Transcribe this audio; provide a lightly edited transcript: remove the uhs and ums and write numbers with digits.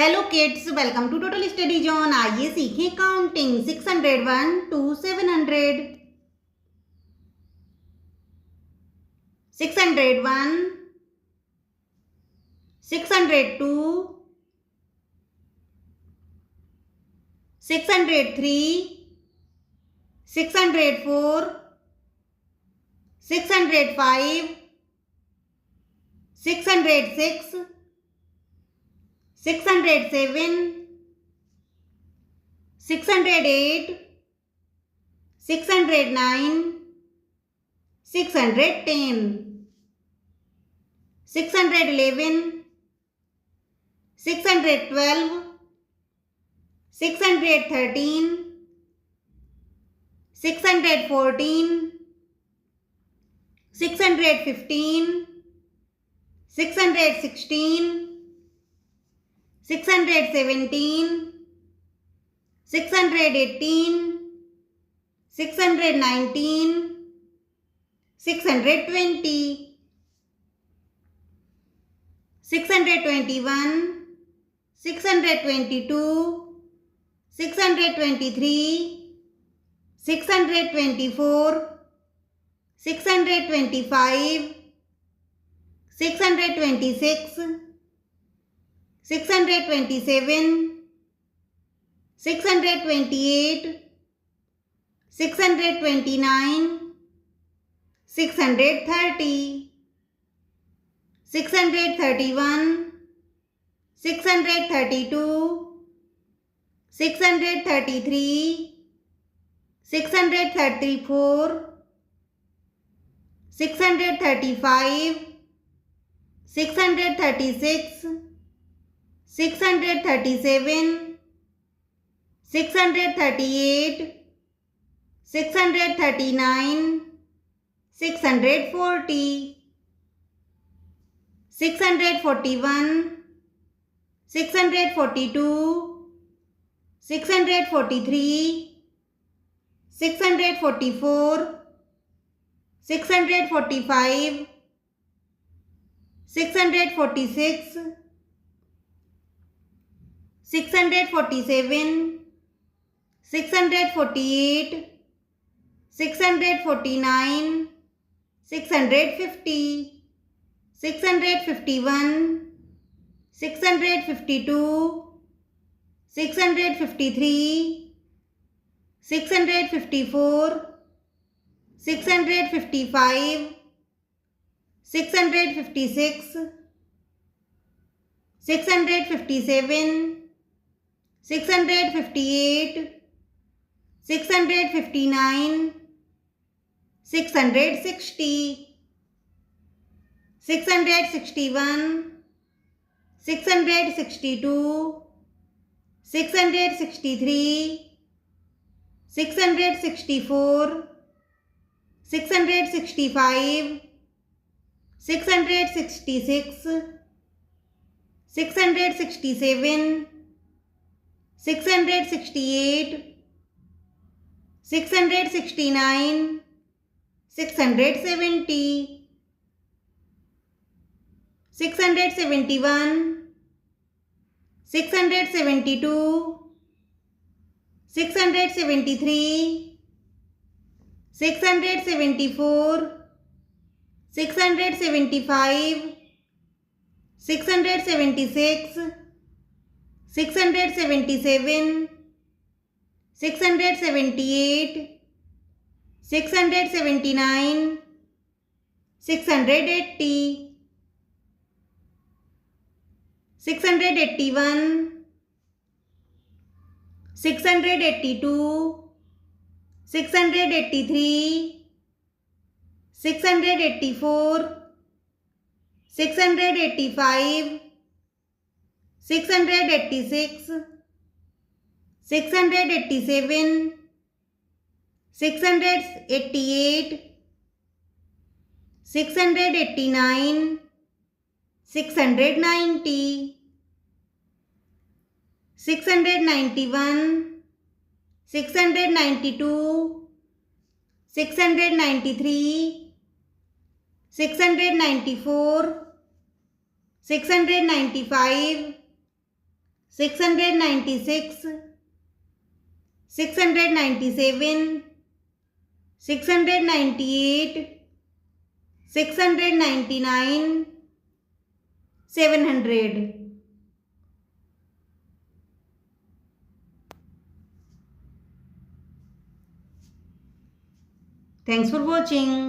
Hello kids, welcome to total study zone. आइए सीखें counting 601 to 700। 601, 602, 603, 604, 605, 606, 607, 608, 609, 610, 611, 612, 613, 614, 615, 616, 617, 618, 619, 620, 621, 622, 623, 624, 625, 626, 627, 628, 629, 630, 631, 632, 633, 634, 635, 636, 637, 638, 639, 640, 641, 642, 643, 644, 645, 646, 647, 648, 649, 650, 651, 652, 653, 654, 655, 656, 657, 658, 659, 660, 661, 662, 663, 664, 665, 666, 667, 668, 669, 670, 671, 672, 673, 674, 675, 676, 677, 678, 679, 680, 681, 682, 683, 684, 685, 686, 687, 688, 689, 690, 691, 692, 693, 694, 695, 696, 697, 698, 699, 700. Thanks for watching.